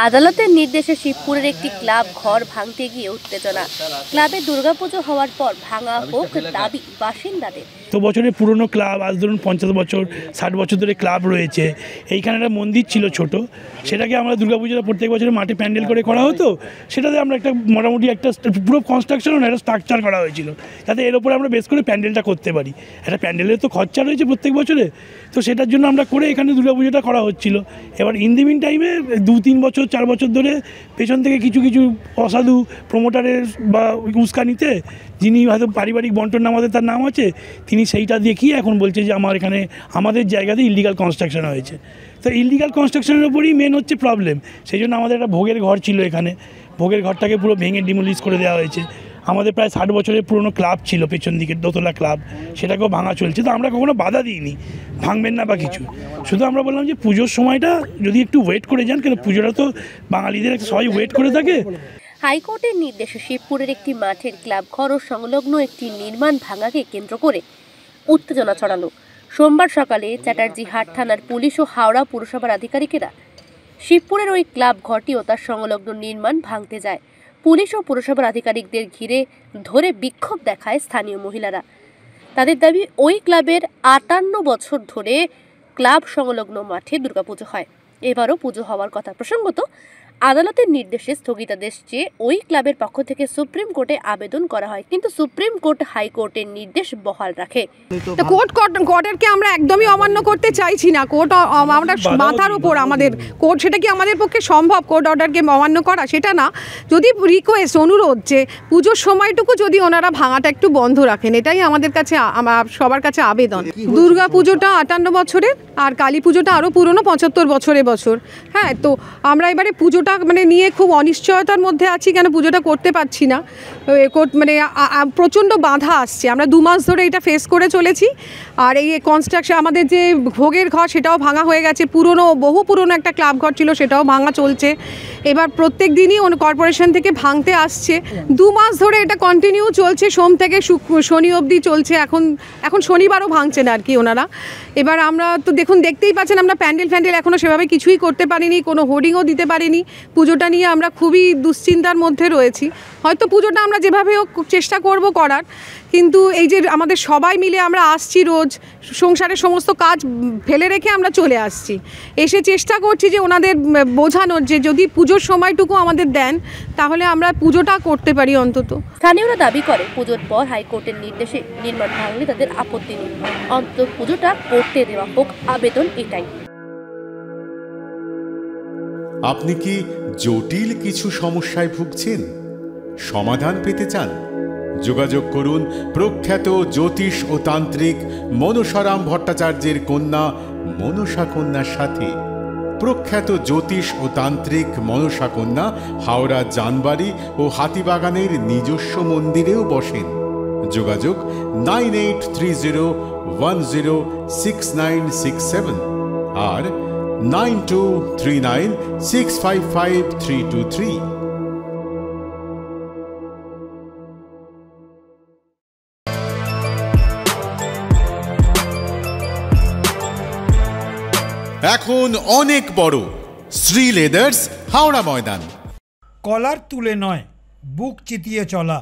আদালতের নির্দেশে শিবপুরের একটি ক্লাব ঘর ভাঙতে গিয়ে উত্তেজনা। ক্লাবে দুর্গাপুজো হওয়ার পর ভাঙা হোক দাবি বাসিন্দাদের। তো বছরের পুরনো ক্লাব, আজ ধরুন 50 বছর 60 বছর ধরে ক্লাব রয়েছে। এইখানে একটা মন্দির ছিল ছোট, সেটাকে আমরা দুর্গাপুজোটা প্রত্যেক বছরে মাঠে প্যান্ডেল করে করা হতো। সেটাতে আমরা একটা মোটামুটি একটা পুরো কনস্ট্রাকশন একটা স্ট্রাকচার করা হয়েছিল, যাতে এর উপরে আমরা বেশ করে প্যান্ডেলটা করতে পারি। একটা প্যান্ডেলের তো খরচা রয়েছে প্রত্যেক বছরে, তো সেটার জন্য আমরা করে এখানে দুর্গাপুজোটা করা হচ্ছিল। এবার ইন দি মিন টাইমে 2-3 বছর 4 বছর ধরে পেছন থেকে কিছু কিছু অসাধু প্রমোটারের বা উস্কানিতে, যিনি হয়তো পারিবারিক বন্টন নামাতে তার নাম আছে, তিনি সেইটা দেখিয়ে এখন বলছে যে আমার এখানে আমাদের জায়গাতে ইললিগাল কনস্ট্রাকশন হয়েছে। তো ইললিগাল কনস্ট্রাকশনের উপরই মেন হচ্ছে প্রবলেম। সেই জন্য আমাদের একটা ভোগের ঘর ছিল, এখানে ভোগের ঘরটাকে পুরো ভেঙে ডিমোলিশ করে দেওয়া হয়েছে। আমাদের প্রায় 60 বছরের পুরনো ক্লাব ছিল পেছন দিকে, দোতলা ক্লাব, সেটাকেও ভাঙা চলছে। তো আমরা কখনো বাধা দিইনি ভাঙবেন না বা কিছু, শুধু আমরা বললাম যে পুজোর সময়টা যদি একটু ওয়েট করে যান, কেন পুজোটা তো বাঙালিদের সবাই ওয়েট করে থাকে। হাইকোর্টের নির্দেশে শিবপুরের একটি মাঠের ক্লাব ঘর ও সংলগ্ন একটি নির্মাণ ভাঙাকে কেন্দ্র করে উত্তেজনা ছড়ালো। সোমবার সকালে চ্যাটার্জি হাট থানার পুলিশ ও হাওড়া পুরসভার আধিকারিকেরা শিবপুরের ওই ক্লাব ঘরটি ও তার সংলগ্ন নির্মাণ ভাঙতে যায়। পুলিশ ও পুরসভার আধিকারিকদের ঘিরে ধরে বিক্ষোভ দেখায় স্থানীয় মহিলারা। তাদের দাবি, ওই ক্লাবের 58 বছর ধরে ক্লাব সংলগ্ন মাঠে দুর্গাপুজো হয়। এবারও পুজো হওয়ার কথা। প্রসঙ্গত, আদালতের নির্দেশে স্থগিতাদেশ চেয়ে ওই ক্লাবের পক্ষ থেকে সুপ্রিম কোর্টে আবেদন করা হয়, কিন্তু সুপ্রিম কোর্ট হাইকোর্টের নির্দেশ বহাল রাখে। কোর্টেরকে আমরা একদমই অমান্য করতে চাইছি না। কোর্ট আমরা মাথার উপর, আমাদের কোর্ট, সেটা কি আমাদের পক্ষে সম্ভব কোর্ট অর্ডারকে অমান্য করা? সেটা না, যদি রিকোয়েস্ট, অনুরোধ যে পুজোর সময়টুকু যদি ওনারা ভাঙাটা একটু বন্ধ রাখেন, এটাই আমাদের কাছে, সবার কাছে আবেদন। দুর্গা পুজোটা 58 বছরের, আর কালী পুজোটা আরও পুরনো 75 বছর। হ্যাঁ, তো আমরা এবারে পুজোটা নিয়ে খুব অনিশ্চয়তার মধ্যে আছি, কেন পুজোটা করতে পারছি না। প্রচণ্ড বাধা আসছে। আমরা 2 মাস ধরে এটা ফেস করে চলেছি। আর এই কনস্ট্রাকশন, আমাদের যে ভোগের ঘর, সেটাও ভাঙা হয়ে গেছে। বহু পুরনো একটা ক্লাব ঘর ছিল, সেটাও ভাঙা চলছে। এবার প্রত্যেক দিনই কর্পোরেশন থেকে ভাঙতে আসছে। 2 মাস ধরে এটা কন্টিনিউ চলছে, সোম থেকে শনি অবধি চলছে। এখন শনিবারও ভাঙছেন আর কি ওনারা। এবার আমরা তো দেখতেই পাচ্ছেন, আমরা প্যান্ডেল এখনও সেভাবে কিছুই করতে পারিনি, কোনো হোর্ডিংও দিতে পারিনি। পুজোটা নিয়ে আমরা খুবই দুশ্চিন্তার মধ্যে রয়েছি। হয়তো পুজোটা আমরা যেভাবে হোক চেষ্টা করব করার, কিন্তু এই যে আমাদের সবাই মিলে আমরা আসছি, রোজ সংসারের সমস্ত কাজ ফেলে রেখে আমরা চলে আসছি, এসে চেষ্টা করছি যে ওনাদের বোঝানোর যে যদি পুজোর সময়টুকু আমাদের দেন, তাহলে আমরা পুজোটা করতে পারি অন্তত। স্থানীয়রা দাবি করে, পুজোর পর হাইকোর্টের নির্দেশে নির্মাণ ভাঙলে তাদের আপত্তি নেই, অন্তত পুজোটা করতে দেওয়া হোক, আবেদন এটাই। আপনি কি জটিল কিছু সমস্যায় ভুগছেন, সমাধান পেতে চান? যোগাযোগ করুন প্রখ্যাত জ্যোতিষ ও তান্ত্রিক মনসারাম ভট্টাচার্যের কন্যা মনসা কন্যার সাথে। প্রখ্যাত জ্যোতিষ ও তান্ত্রিক মনসা কন্যা হাওড়া জানবাড়ি ও হাতিবাগানের নিজস্ব মন্দিরেও বসেন। যোগাযোগ 9830106967 আর 9239655323। এখন অনেক বড় শ্রী লেদার্স, হাওড়া ময়দান। কলার তুলে নয়, বুক চিতিয়ে চলা।